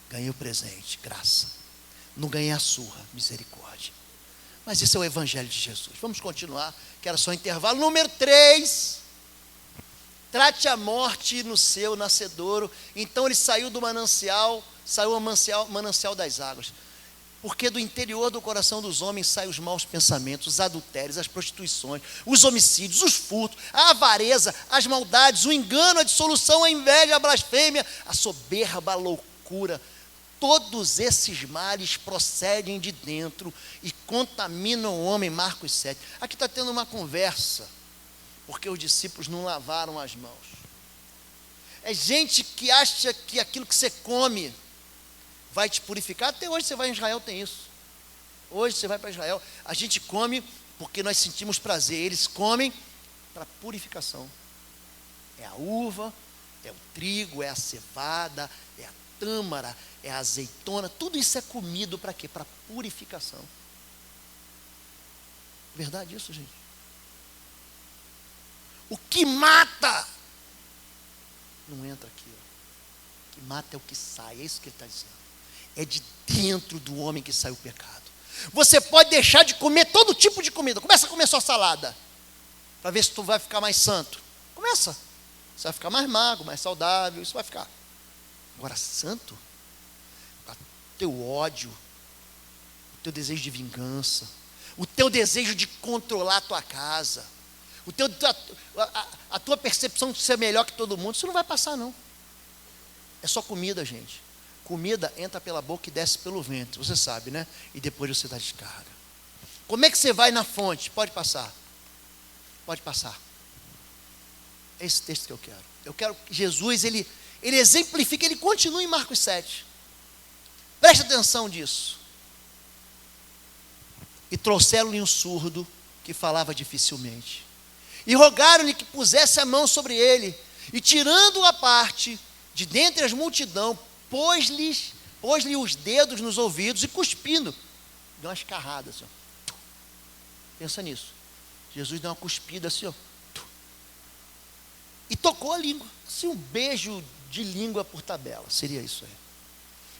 ganhei o presente, graça. Não ganhei a surra, misericórdia. Mas esse é o evangelho de Jesus. Vamos continuar, que era só intervalo. Número 3. Trate a morte no seu nascedouro. Então ele saiu do manancial, manancial das águas. Porque do interior do coração dos homens saem os maus pensamentos, os adultérios, as prostituições, os homicídios, os furtos, a avareza, as maldades, o engano, a dissolução, a inveja, a blasfêmia, a soberba, a loucura. Todos esses males procedem de dentro e contaminam o homem. Marcos 7. Aqui está tendo uma conversa, porque os discípulos não lavaram as mãos. É gente que acha que aquilo que você come vai te purificar. Até hoje você vai em Israel, tem isso. Hoje você vai para Israel, a gente come porque nós sentimos prazer. Eles comem para purificação. É a uva, é o trigo, é a cevada, é a tâmara, é a azeitona. Tudo isso é comido para quê? Para purificação. Verdade isso, gente? O que mata não entra aqui. O que mata é o que sai. É isso que ele está dizendo. É de dentro do homem que sai o pecado. Você pode deixar de comer todo tipo de comida. Começa a comer só salada, para ver se tu vai ficar mais santo. Começa. Você vai ficar mais magro, mais saudável. Isso vai ficar. Agora, santo, o teu ódio, o teu desejo de vingança, o teu desejo de controlar a tua casa, a tua percepção de ser melhor que todo mundo, isso não vai passar, não. É só comida, gente. Comida entra pela boca e desce pelo ventre, você sabe, né? E depois você dá descarga. Como é que você vai na fonte? Pode passar. Pode passar. É esse texto que eu quero. Eu quero que Jesus, ele exemplifica, ele continua em Marcos 7. Preste atenção disso. E trouxeram-lhe um surdo que falava dificilmente. E rogaram-lhe que pusesse a mão sobre ele. E tirando-o à parte, de dentre as multidão, pôs-lhe os dedos nos ouvidos e cuspindo. Deu uma escarrada assim, ó. Pensa nisso. Jesus deu uma cuspida assim, ó. E tocou a língua. Assim, um beijo de língua por tabela. Seria isso aí.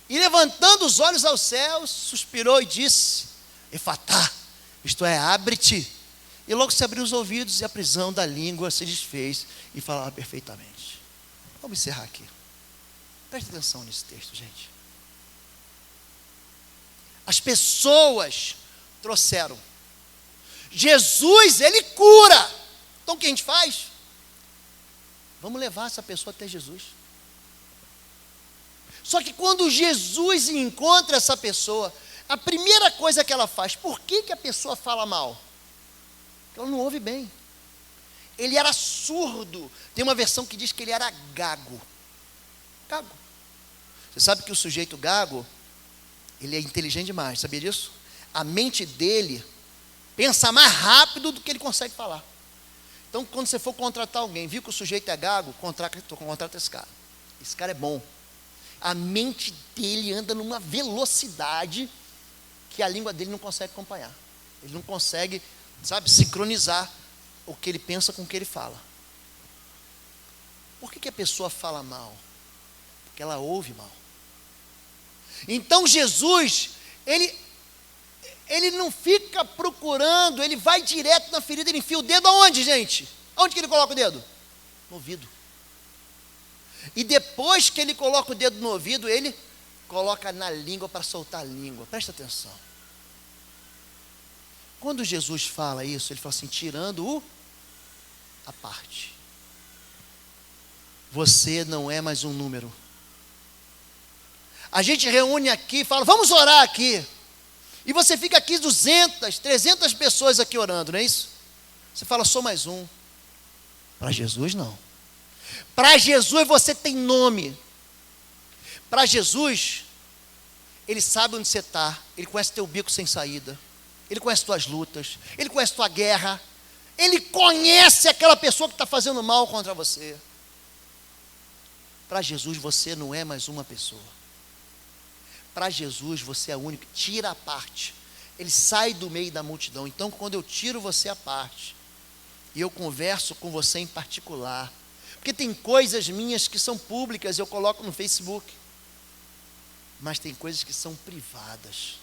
E levantando os olhos aos céus, suspirou e disse: Efatá, isto é, abre-te. E logo se abriu os ouvidos e a prisão da língua se desfez e falava perfeitamente. Vamos encerrar aqui. Preste atenção nesse texto, gente. As pessoas trouxeram. Jesus, ele cura. Então o que a gente faz? Vamos levar essa pessoa até Jesus. Só que quando Jesus encontra essa pessoa, a primeira coisa que ela faz, por que a pessoa fala mal? Porque ela não ouve bem. Ele era surdo. Tem uma versão que diz que ele era gago. Gago. Você sabe que o sujeito gago, ele é inteligente demais, sabia disso? A mente dele pensa mais rápido do que ele consegue falar. Então, quando você for contratar alguém, viu que o sujeito é gago, contrata esse cara. Esse cara é bom. A mente dele anda numa velocidade que a língua dele não consegue acompanhar. Ele não consegue, sincronizar o que ele pensa com o que ele fala. Por que a pessoa fala mal? Porque ela ouve mal. Então Jesus, ele não fica procurando, ele vai direto na ferida, ele enfia o dedo aonde, gente? Aonde que ele coloca o dedo? No ouvido. E depois que ele coloca o dedo no ouvido, ele coloca na língua para soltar a língua. Presta atenção. Quando Jesus fala isso, ele fala assim, tirando a parte. Você não é mais um número. A gente reúne aqui e fala, vamos orar aqui. E você fica aqui 200, 300 pessoas aqui orando, não é isso? Você fala, sou mais um. Para Jesus, não. Para Jesus você tem nome. Para Jesus, Ele sabe onde você está. Ele conhece teu bico sem saída. Ele conhece tuas lutas. Ele conhece tua guerra. Ele conhece aquela pessoa que está fazendo mal contra você. Para Jesus você não é mais uma pessoa. Para Jesus você é único. Tira a parte. Ele sai do meio da multidão. Então quando eu tiro você à parte, e eu converso com você em particular, porque tem coisas minhas que são públicas, eu coloco no Facebook, mas tem coisas que são privadas.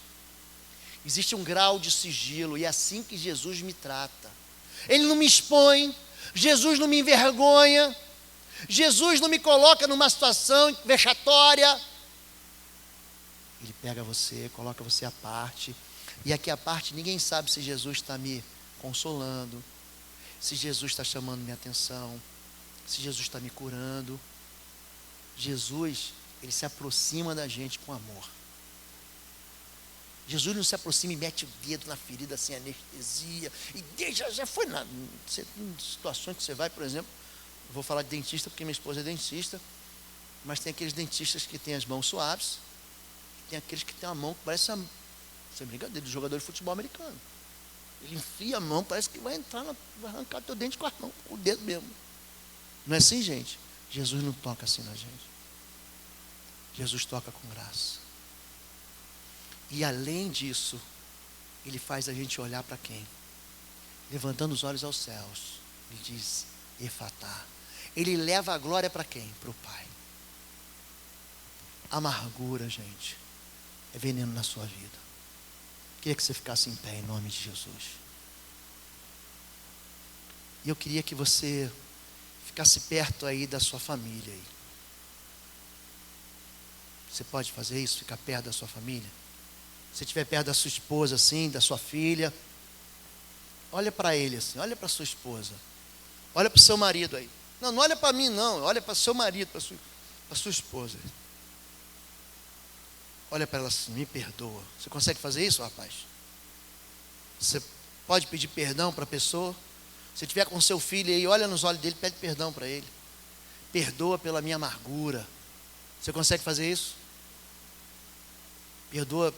Existe um grau de sigilo, e é assim que Jesus me trata. Ele não me expõe, Jesus não me envergonha, Jesus não me coloca numa situação vexatória. Ele pega você, coloca você à parte, e aqui à parte ninguém sabe se Jesus está me consolando, se Jesus está chamando minha atenção, se Jesus está me curando. Jesus, Ele se aproxima da gente com amor. Jesus não se aproxima e mete o dedo na ferida sem anestesia. E já foi em situações que você vai, por exemplo, eu vou falar de dentista porque minha esposa é dentista, mas tem aqueles dentistas que têm as mãos suaves, tem aqueles que têm a mão que parece sem brincadeira, do jogador de futebol americano. Ele enfia a mão, parece que vai entrar, vai arrancar teu dente com a mão, com o dedo mesmo. Não é assim, gente? Jesus não toca assim na gente. Jesus toca com graça. E além disso, Ele faz a gente olhar para quem? Levantando os olhos aos céus. Ele diz, Efatá. Ele leva a glória para quem? Para o Pai. Amargura, gente, é veneno na sua vida. Queria que você ficasse em pé em nome de Jesus. E eu queria que você ficasse perto aí da sua família. Aí. Você pode fazer isso? Ficar perto da sua família? Se estiver perto da sua esposa assim, da sua filha, olha para ele assim, olha para sua esposa, olha para o seu marido aí. Não olha para mim não, olha para o seu marido, para sua esposa. Olha para ela assim, me perdoa. Você consegue fazer isso, rapaz? Você pode pedir perdão para a pessoa? Se estiver com seu filho aí, olha nos olhos dele, pede perdão para ele. Perdoa pela minha amargura. Você consegue fazer isso? Perdoa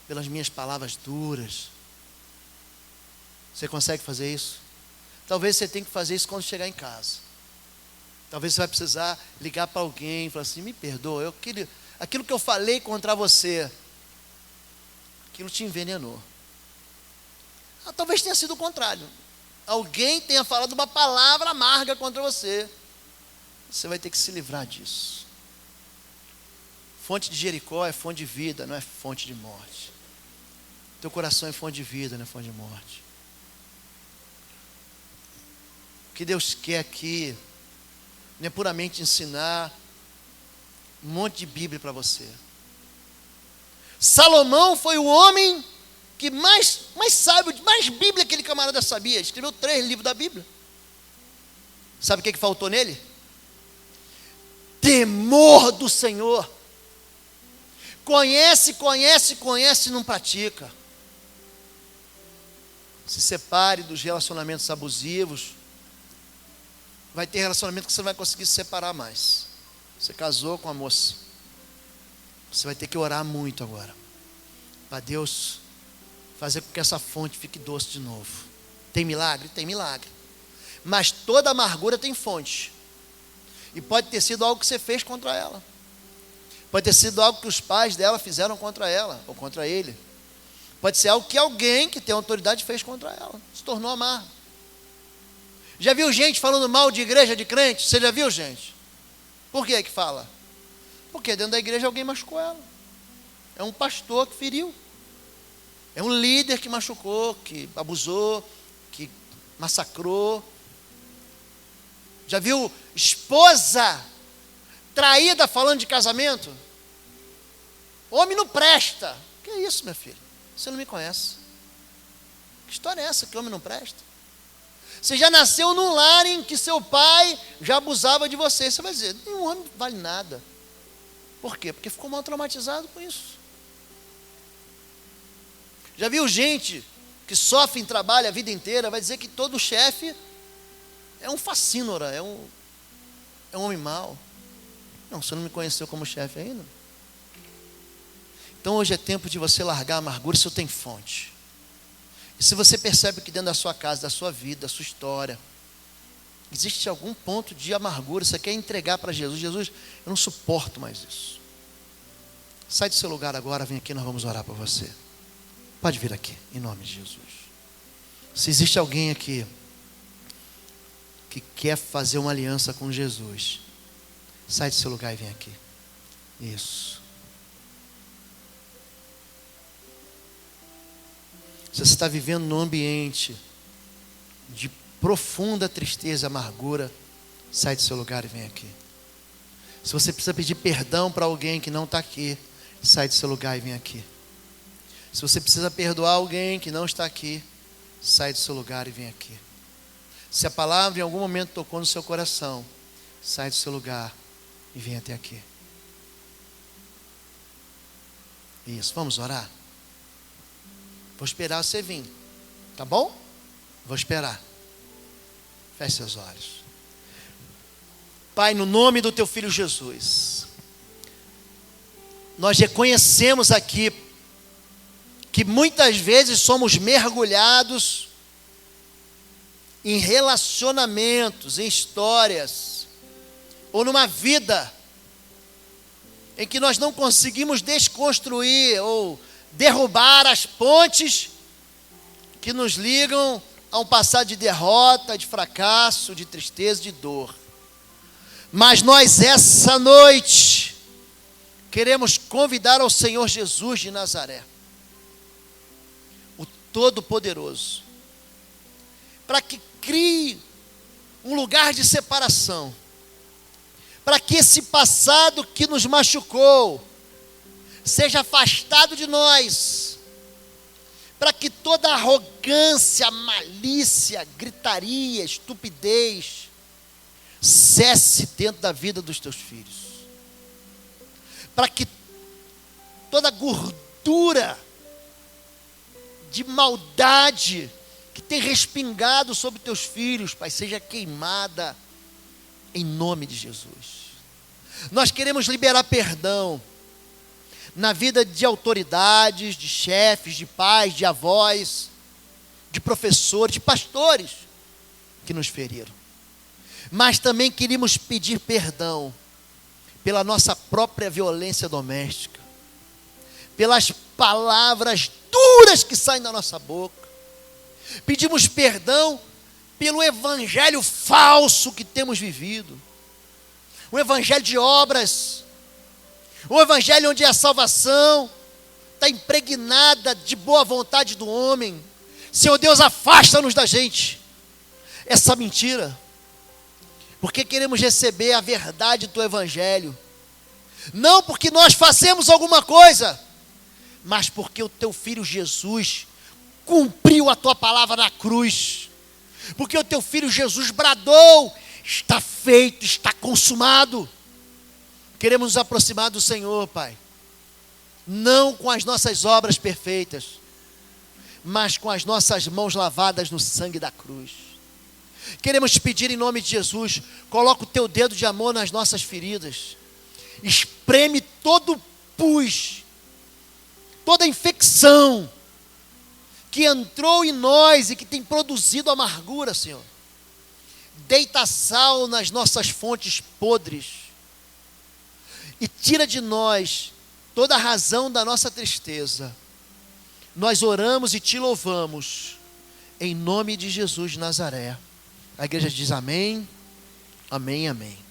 pelas minhas palavras duras. Você consegue fazer isso? Talvez você tenha que fazer isso quando chegar em casa. Talvez você vai precisar ligar para alguém e falar assim, me perdoa, aquilo que eu falei contra você, aquilo te envenenou. Talvez tenha sido o contrário. Alguém tenha falado uma palavra amarga contra você. Você vai ter que se livrar disso. Fonte de Jericó é fonte de vida, não é fonte de morte. Teu coração é fonte de vida, não é fonte de morte. O que Deus quer aqui não é puramente ensinar um monte de Bíblia para você. Salomão foi o homem que mais sabe, mais Bíblia aquele camarada sabia. Escreveu 3 livros da Bíblia. Sabe o que faltou nele? Temor do Senhor. Conhece, não pratica. Se separe dos relacionamentos abusivos. Vai ter relacionamento que você não vai conseguir se separar mais. Você casou com a moça. Você vai ter que orar muito agora. Para Deus fazer com que essa fonte fique doce de novo. Tem milagre? Tem milagre. Mas toda amargura tem fonte. E pode ter sido algo que você fez contra ela. Pode ter sido algo que os pais dela fizeram contra ela, ou contra ele. Pode ser algo que alguém que tem autoridade fez contra ela. Se tornou amargo. Já viu gente falando mal de igreja, de crente? Você já viu, gente? Por que fala? Porque dentro da igreja alguém machucou ela. É um pastor que feriu. É um líder que machucou, que abusou, que massacrou. Já viu esposa traída falando de casamento? Homem não presta. Que é isso, meu filho? Você não me conhece. Que história é essa que homem não presta? Você já nasceu num lar em que seu pai já abusava de você. Você vai dizer, nenhum homem vale nada. Por quê? Porque ficou mal traumatizado com isso. Já viu gente que sofre em trabalho a vida inteira, vai dizer que todo chefe é um facínora, é um homem mau. Não, você não me conheceu como chefe ainda. Então hoje é tempo de você largar a amargura, isso tem fonte. E se você percebe que dentro da sua casa, da sua vida, da sua história, existe algum ponto de amargura, você quer entregar para Jesus. Jesus, eu não suporto mais isso. Sai do seu lugar agora, vem aqui, nós vamos orar por você. Pode vir aqui, em nome de Jesus. Se existe alguém aqui que quer fazer uma aliança com Jesus, sai do seu lugar e vem aqui. Isso. Se você está vivendo num ambiente de profunda tristeza e amargura, sai do seu lugar e vem aqui. Se você precisa pedir perdão para alguém que não está aqui, sai do seu lugar e vem aqui. Se você precisa perdoar alguém que não está aqui, sai do seu lugar e vem aqui. Se a palavra em algum momento tocou no seu coração, sai do seu lugar e vem até aqui. Isso, vamos orar? Vou esperar você vir, tá bom? Vou esperar. Feche seus olhos. Pai, no nome do teu filho Jesus, nós reconhecemos aqui que muitas vezes somos mergulhados em relacionamentos, em histórias, ou numa vida em que nós não conseguimos desconstruir ou derrubar as pontes que nos ligam a um passado de derrota, de fracasso, de tristeza, de dor. Mas nós essa noite queremos convidar ao Senhor Jesus de Nazaré, o Todo-Poderoso, para que crie um lugar de separação, para que esse passado que nos machucou seja afastado de nós, para que toda arrogância, malícia, gritaria, estupidez cesse dentro da vida dos teus filhos, para que toda gordura de maldade que tem respingado sobre teus filhos, Pai, seja queimada em nome de Jesus. Nós queremos liberar perdão na vida de autoridades, de chefes, de pais, de avós, de professores, de pastores que nos feriram. Mas também queríamos pedir perdão pela nossa própria violência doméstica, pelas palavras duras que saem da nossa boca. Pedimos perdão pelo evangelho falso que temos vivido, o evangelho de obras, o evangelho onde a salvação está impregnada de boa vontade do homem. Senhor Deus, afasta-nos da gente essa mentira, porque queremos receber a verdade do teu evangelho, não porque nós fazemos alguma coisa, mas porque o teu filho Jesus cumpriu a tua palavra na cruz, porque o teu filho Jesus bradou: está feito, está consumado. Queremos nos aproximar do Senhor, Pai, não com as nossas obras perfeitas, mas com as nossas mãos lavadas no sangue da cruz. Queremos te pedir em nome de Jesus, coloca o teu dedo de amor nas nossas feridas, espreme todo o pus, toda a infecção que entrou em nós e que tem produzido amargura, Senhor. deita sal nas nossas fontes podres e tira de nós toda a razão da nossa tristeza. Nós oramos e te louvamos, em nome de Jesus de Nazaré. A igreja diz amém, amém, amém.